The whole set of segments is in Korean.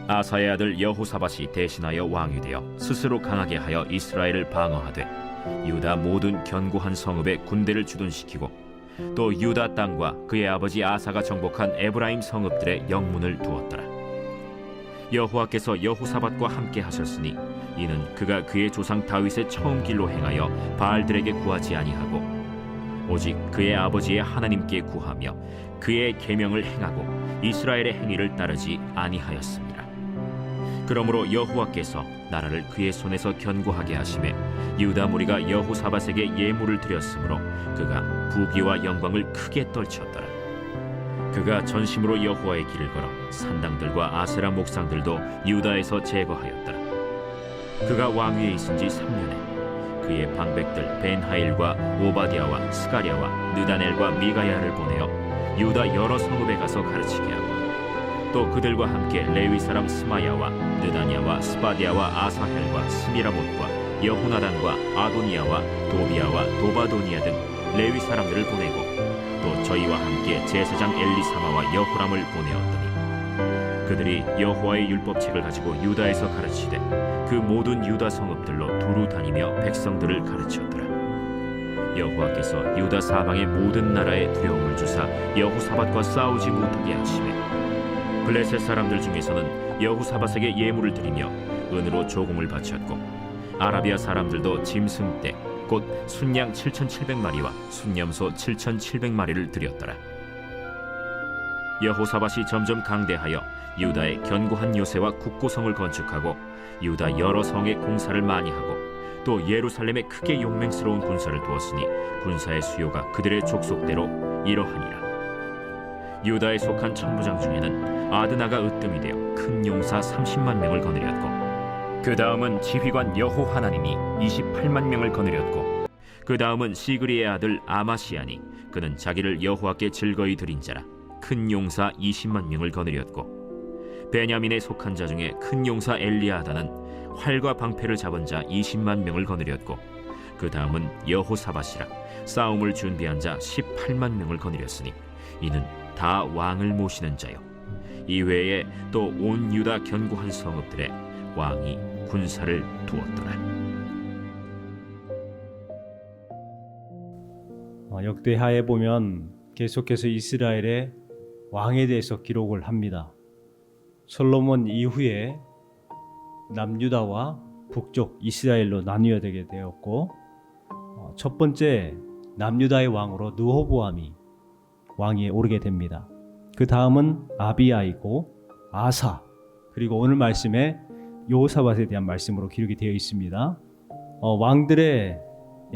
아사의 아들 여호사밧이 대신하여 왕이 되어 스스로 강하게 하여 이스라엘을 방어하되 유다 모든 견고한 성읍에 군대를 주둔시키고 또 유다 땅과 그의 아버지 아사가 정복한 에브라임 성읍들의 영문을 두었더라. 여호와께서 여호사밧과 함께 하셨으니 이는 그가 그의 조상 다윗의 처음 길로 행하여 바알들에게 구하지 아니하고 오직 그의 아버지의 하나님께 구하며 그의 계명을 행하고 이스라엘의 행위를 따르지 아니하였습니다. 그러므로 여호와께서 나라를 그의 손에서 견고하게 하시매 유다 무리가 여호사밧에게 예물을 드렸으므로 그가 부귀와 영광을 크게 떨쳤더라. 그가 전심으로 여호와의 길을 걸어 산당들과 아세라 목상들도 유다에서 제거하였더라. 그가 왕위에 있은 지 3년에 그의 방백들 벤하일과 오바댜와 스가랴와 느다넬과 미가야를 보내어 유다 여러 성읍에 가서 가르치게 하고 또 그들과 함께 레위 사람 스마야와 느다냐와 스바디아와 아사헬과 스미라못과 여호나단과 아도니아와 도비아와 도바도니아 등 레위 사람들을 보내고 또 저희와 함께 제사장 엘리사마와 여호람을 보내었더니 그들이 여호와의 율법책을 가지고 유다에서 가르치되 그 모든 유다 성읍들로 두루 다니며 백성들을 가르쳤더라. 여호와께서 유다 사방의 모든 나라에 두려움을 주사 여호사밧과 싸우지 못하게 하시매 블레셋 사람들 중에서는 여호사밧에게 예물을 드리며 은으로 조공을 바쳤고 아라비아 사람들도 짐승 떼 곧 순양 7,700마리와 순염소 7,700마리를 드렸더라. 여호사밧이 점점 강대하여 유다에 견고한 요새와 국고성을 건축하고 유다 여러 성에 공사를 많이 하고 또 예루살렘에 크게 용맹스러운 군사를 두었으니 군사의 수요가 그들의 족속대로 이러하니라. 유다에 속한 천부장 중에는 아드나가 으뜸이 되어 큰 용사 30만 명을 거느렸고 그 다음은 지휘관 여호하나님이 28만 명을 거느렸고 그 다음은 시그리의 아들 아마시아니 그는 자기를 여호와께 즐거이 드린 자라 큰 용사 20만 명을 거느렸고 베냐민에 속한 자 중에 큰 용사 엘리아다는 활과 방패를 잡은 자 20만 명을 거느렸고 그 다음은 여호사밧이라 싸움을 준비한 자 18만 명을 거느렸으니 이는 다 왕을 모시는 자요 이외에 또 온 유다 견고한 성읍들에 왕이 군사를 두었더라. 역대하에 보면 계속해서 이스라엘의 왕에 대해서 기록을 합니다. 솔로몬 이후에 남유다와 북쪽 이스라엘로 나뉘어야 되게 되었고 첫 번째 남유다의 왕으로 느호보암이 왕위에 오르게 됩니다. 그 다음은 아비야이고 아사 그리고 오늘 말씀에 여호사밧에 대한 말씀으로 기록이 되어 있습니다. 왕들의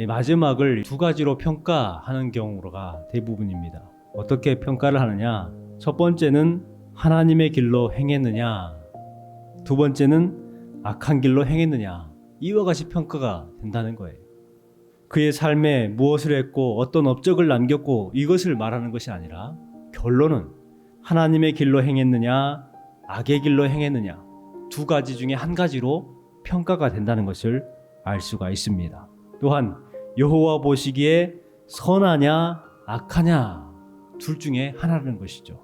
마지막을 두 가지로 평가하는 경우가 대부분입니다. 어떻게 평가를 하느냐? 첫 번째는 하나님의 길로 행했느냐, 두 번째는 악한 길로 행했느냐, 이와 같이 평가가 된다는 거예요. 그의 삶에 무엇을 했고 어떤 업적을 남겼고 이것을 말하는 것이 아니라 결론은 하나님의 길로 행했느냐 악의 길로 행했느냐 두 가지 중에 한 가지로 평가가 된다는 것을 알 수가 있습니다. 또한 여호와 보시기에 선하냐 악하냐 둘 중에 하나라는 것이죠.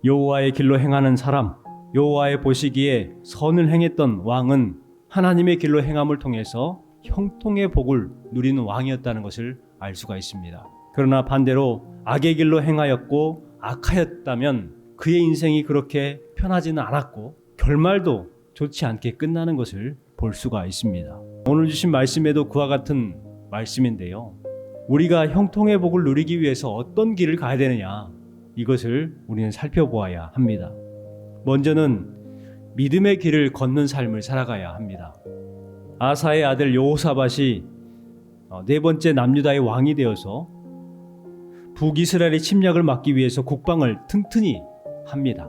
여호와의 길로 행하는 사람, 여호와의 보시기에 선을 행했던 왕은 하나님의 길로 행함을 통해서 형통의 복을 누리는 왕이었다는 것을 알 수가 있습니다. 그러나 반대로 악의 길로 행하였고 악하였다면 그의 인생이 그렇게 편하지는 않았고 결말도 좋지 않게 끝나는 것을 볼 수가 있습니다. 오늘 주신 말씀에도 그와 같은 말씀인데요. 우리가 형통의 복을 누리기 위해서 어떤 길을 가야 되느냐 이것을 우리는 살펴보아야 합니다. 먼저는 믿음의 길을 걷는 삶을 살아가야 합니다. 아사의 아들 여호사밧이 네 번째 남유다의 왕이 되어서 북이스라엘의 침략을 막기 위해서 국방을 튼튼히 합니다.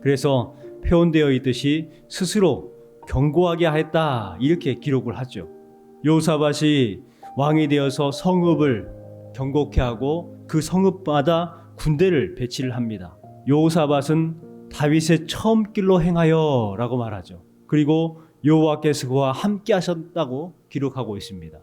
그래서 표현되어 있듯이 스스로 견고하게 하였다 이렇게 기록을 하죠. 여호사밧이 왕이 되어서 성읍을 견고케 하고 그 성읍마다 군대를 배치를 합니다. 여호사밧은 다윗의 처음 길로 행하여 라고 말하죠. 그리고 여호와께서 그와 함께 하셨다고 기록하고 있습니다.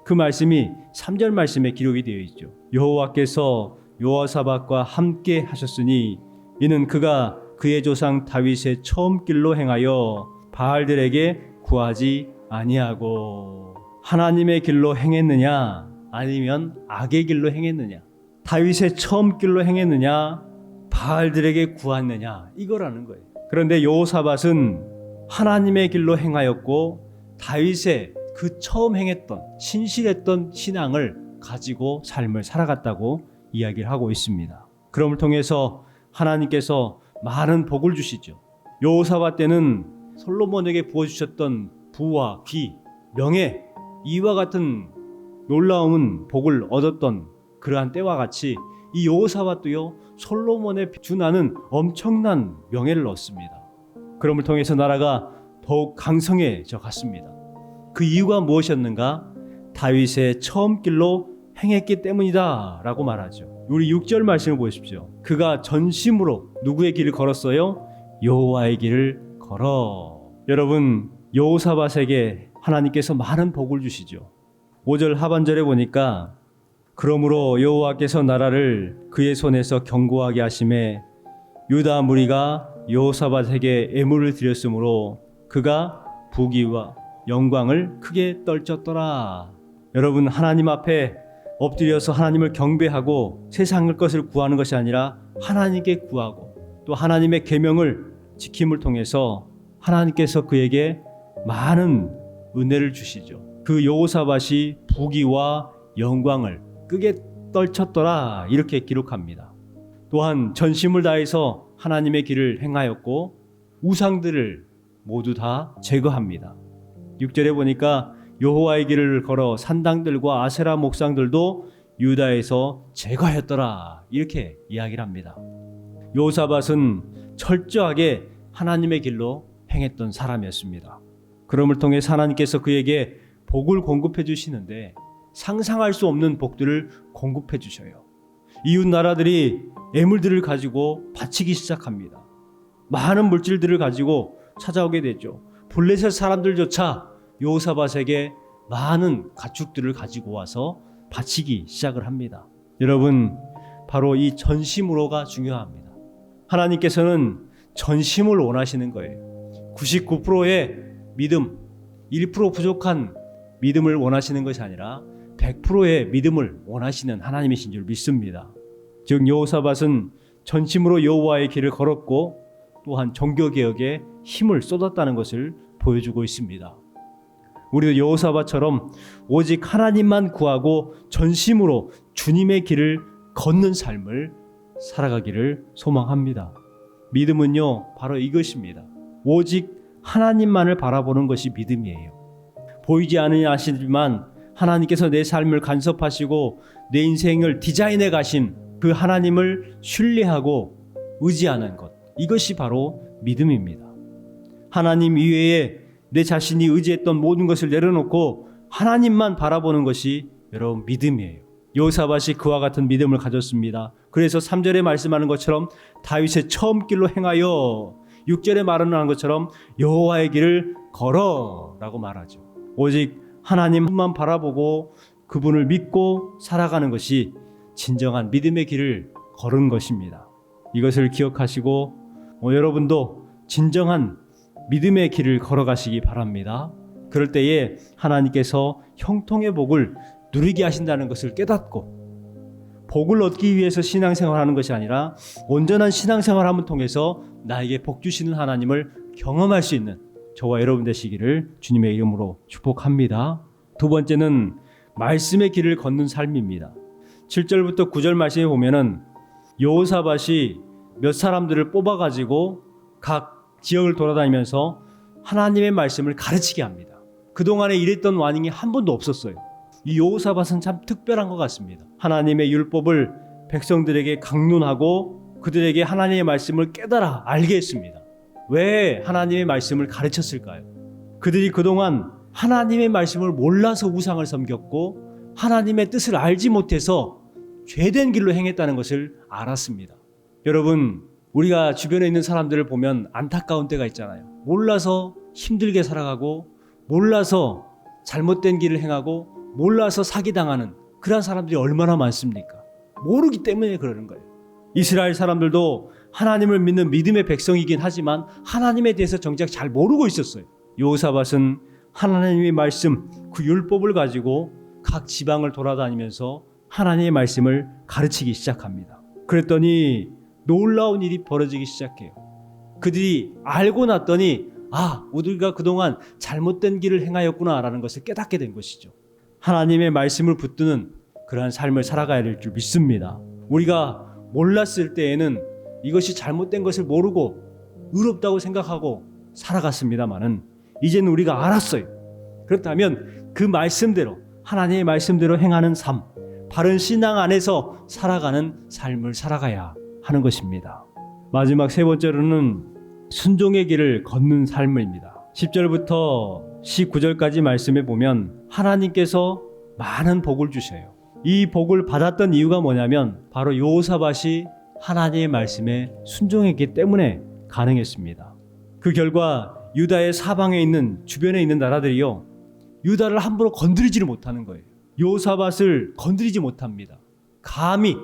그 말씀이 3절 말씀에 기록이 되어 있죠. 여호와께서 여호사밧과 함께 하셨으니 이는 그가 그의 조상 다윗의 처음 길로 행하여 바알들에게 구하지 아니하고. 하나님의 길로 행했느냐 아니면 악의 길로 행했느냐, 다윗의 처음 길로 행했느냐 바알들에게 구했느냐, 이거라는 거예요. 그런데 여호사밧은 하나님의 길로 행하였고 다윗의 그 처음 행했던 신실했던 신앙을 가지고 삶을 살아갔다고 이야기를 하고 있습니다. 그럼을 통해서 하나님께서 많은 복을 주시죠. 여호사밧 때는 솔로몬에게 부어주셨던 부와 귀, 명예, 이와 같은 놀라운 복을 얻었던 그러한 때와 같이 이 여호사밧도요 솔로몬에 준하는 엄청난 명예를 얻습니다. 그럼을 통해서 나라가 더욱 강성해져 갔습니다. 그 이유가 무엇이었는가? 다윗의 처음 길로 행했기 때문이다 라고 말하죠. 우리 6절 말씀을 보십시오. 그가 전심으로 누구의 길을 걸었어요? 여호와의 길을 걸어. 여러분, 여호사밧에게 하나님께서 많은 복을 주시죠. 5절 하반절에 보니까 그러므로 여호와께서 나라를 그의 손에서 견고하게 하심에 유다 무리가 여호사밧에게 애물을 드렸으므로 그가 부귀와 영광을 크게 떨쳤더라. 여러분, 하나님 앞에 엎드려서 하나님을 경배하고 세상의 것을 구하는 것이 아니라 하나님께 구하고 또 하나님의 계명을 지킴을 통해서 하나님께서 그에게 많은 은혜를 주시죠. 그 여호사밧이 부귀와 영광을 크게 떨쳤더라 이렇게 기록합니다. 또한 전심을 다해서 하나님의 길을 행하였고 우상들을 모두 다 제거합니다. 6절에 보니까 여호와의 길을 걸어 산당들과 아세라 목상들도 유다에서 제거하였더라 이렇게 이야기를 합니다. 여호사밧은 철저하게 하나님의 길로 행했던 사람이었습니다. 그럼을 통해 하나님께서 그에게 복을 공급해 주시는데 상상할 수 없는 복들을 공급해 주셔요. 이웃 나라들이 애물들을 가지고 바치기 시작합니다. 많은 물질들을 가지고 찾아오게 되죠. 블레셋 사람들조차 여호사밧에게 많은 가축들을 가지고 와서 바치기 시작을 합니다. 여러분, 바로 이 전심으로가 중요합니다. 하나님께서는 전심을 원하시는 거예요. 99%의 믿음, 1% 부족한 믿음을 원하시는 것이 아니라 100%의 믿음을 원하시는 하나님이신 줄 믿습니다. 즉 여호사밧은 전심으로 여호와의 길을 걸었고 또한 종교개혁에 힘을 쏟았다는 것을 보여주고 있습니다. 우리도 여호사밧처럼 오직 하나님만 구하고 전심으로 주님의 길을 걷는 삶을 살아가기를 소망합니다. 믿음은요 바로 이것입니다. 오직 하나님만을 바라보는 것이 믿음이에요. 보이지 않으냐 하시지만 하나님께서 내 삶을 간섭하시고 내 인생을 디자인해 가신 그 하나님을 신뢰하고 의지하는 것, 이것이 바로 믿음입니다. 하나님 이외에 내 자신이 의지했던 모든 것을 내려놓고 하나님만 바라보는 것이 여러분 믿음이에요. 여호사밧이 그와 같은 믿음을 가졌습니다. 그래서 3절에 말씀하는 것처럼 다윗의 처음 길로 행하여, 6절에 말하는 것처럼 여호와의 길을 걸어 라고 말하죠. 오직 하나님만 바라보고 그분을 믿고 살아가는 것이 진정한 믿음의 길을 걸은 것입니다. 이것을 기억하시고 여러분도 진정한 믿음의 길을 걸어가시기 바랍니다. 그럴 때에 하나님께서 형통의 복을 누리게 하신다는 것을 깨닫고 복을 얻기 위해서 신앙생활하는 것이 아니라 온전한 신앙생활함을 통해서 나에게 복 주시는 하나님을 경험할 수 있는 저와 여러분 되시기를 주님의 이름으로 축복합니다. 두 번째는 말씀의 길을 걷는 삶입니다. 7절부터 9절 말씀에 보면은 여호사밧이 몇 사람들을 뽑아가지고 각 지역을 돌아다니면서 하나님의 말씀을 가르치게 합니다. 그동안에 이랬던 왕이 한 번도 없었어요. 이 여호사밧은 참 특별한 것 같습니다. 하나님의 율법을 백성들에게 강론하고 그들에게 하나님의 말씀을 깨달아 알게 했습니다. 왜 하나님의 말씀을 가르쳤을까요? 그들이 그동안 하나님의 말씀을 몰라서 우상을 섬겼고 하나님의 뜻을 알지 못해서 죄된 길로 행했다는 것을 알았습니다. 여러분, 우리가 주변에 있는 사람들을 보면 안타까운 때가 있잖아요. 몰라서 힘들게 살아가고 몰라서 잘못된 길을 행하고 몰라서 사기당하는 그런 사람들이 얼마나 많습니까? 모르기 때문에 그러는 거예요. 이스라엘 사람들도 하나님을 믿는 믿음의 백성이긴 하지만 하나님에 대해서 정작 잘 모르고 있었어요. 여호사밧은 하나님의 말씀, 그 율법을 가지고 각 지방을 돌아다니면서 하나님의 말씀을 가르치기 시작합니다. 그랬더니 놀라운 일이 벌어지기 시작해요. 그들이 알고 났더니 우리가 그동안 잘못된 길을 행하였구나 라는 것을 깨닫게 된 것이죠. 하나님의 말씀을 붙드는 그러한 삶을 살아가야 될 줄 믿습니다. 우리가 몰랐을 때에는 이것이 잘못된 것을 모르고 의롭다고 생각하고 살아갔습니다마는 이제는 우리가 알았어요. 그렇다면 그 말씀대로 하나님의 말씀대로 행하는 삶, 바른 신앙 안에서 살아가는 삶을 살아가야 하는 것입니다. 마지막 세 번째로는 순종의 길을 걷는 삶입니다. 10절부터 19절까지 말씀에 보면 하나님께서 많은 복을 주셔요. 이 복을 받았던 이유가 뭐냐면 바로 여호사밧이 하나님의 말씀에 순종했기 때문에 가능했습니다. 그 결과 유다의 사방에 있는 주변에 있는 나라들이요, 유다를 함부로 건드리지를 못하는 거예요. 여호사밧을 건드리지 못합니다. 감히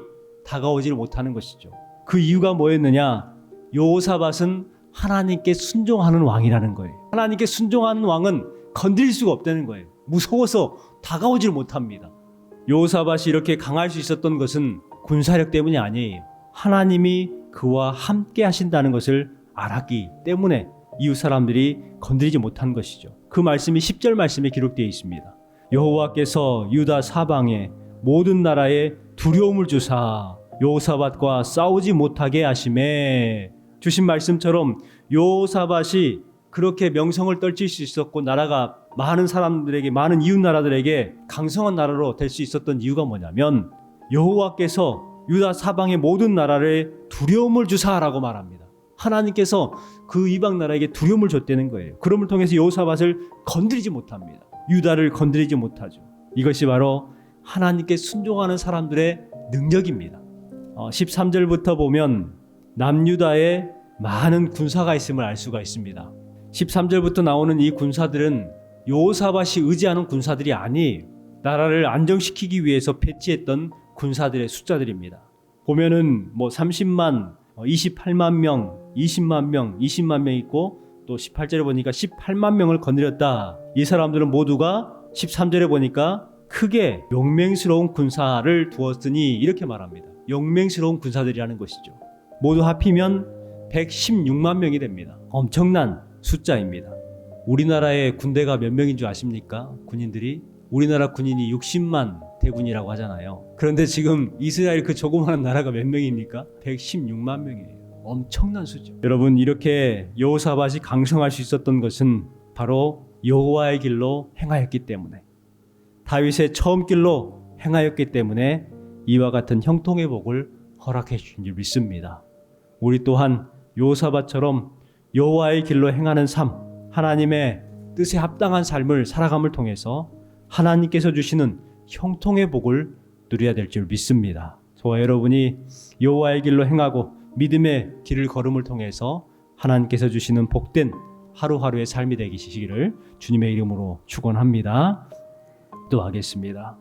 다가오지를 못하는 것이죠. 그 이유가 뭐였느냐? 여호사밧은 하나님께 순종하는 왕이라는 거예요. 하나님께 순종하는 왕은 건드릴 수가 없다는 거예요. 무서워서 다가오지를 못합니다. 여호사밧이 이렇게 강할 수 있었던 것은 군사력 때문이 아니에요. 하나님이 그와 함께 하신다는 것을 알았기 때문에 이웃 사람들이 건드리지 못한 것이죠. 그 말씀이 10절 말씀에 기록되어 있습니다. 여호와께서 유다 사방에 모든 나라에 두려움을 주사 여호사밧과 싸우지 못하게 하심에, 주신 말씀처럼 여호사밧이 그렇게 명성을 떨칠 수 있었고 나라가 많은 사람들에게, 많은 이웃 나라들에게 강성한 나라로 될 수 있었던 이유가 뭐냐면 여호와께서 유다 사방의 모든 나라에 두려움을 주사라고 말합니다. 하나님께서 그 이방 나라에게 두려움을 줬다는 거예요. 그럼을 통해서 여호사밧을 건드리지 못합니다. 유다를 건드리지 못하죠. 이것이 바로 하나님께 순종하는 사람들의 능력입니다. 13절부터 보면 남유다에 많은 군사가 있음을 알 수가 있습니다. 13절부터 나오는 이 군사들은 여호사밧이 의지하는 군사들이 아니에요. 나라를 안정시키기 위해서 배치했던 군사들의 숫자들입니다. 보면은 30만, 28만 명, 20만 명, 20만 명 있고 또 18절에 보니까 18만 명을 건드렸다. 이 사람들은 모두가 13절에 보니까 크게 용맹스러운 군사를 두었으니 이렇게 말합니다. 용맹스러운 군사들이라는 것이죠. 모두 합히면 116만 명이 됩니다. 엄청난 숫자입니다. 우리나라의 군대가 몇 명인 줄 아십니까? 군인들이? 우리나라 군인이 60만 대군이라고 하잖아요. 그런데 지금 이스라엘 그 조그마한 나라가 몇 명입니까? 116만 명이에요. 엄청난 수죠. 여러분, 이렇게 여호사밧이 강성할 수 있었던 것은 바로 여호와의 길로 행하였기 때문에, 다윗의 처음 길로 행하였기 때문에 이와 같은 형통의 복을 허락해 주신 줄 믿습니다. 우리 또한 여호사밧처럼 여호와의 길로 행하는 삶, 하나님의 뜻에 합당한 삶을 살아감을 통해서 하나님께서 주시는 형통의 복을 누려야 될 줄 믿습니다. 저와 여러분이 여호와의 길로 행하고 믿음의 길을 걸음을 통해서 하나님께서 주시는 복된 하루하루의 삶이 되시기를 주님의 이름으로 축원합니다. 기도하겠습니다.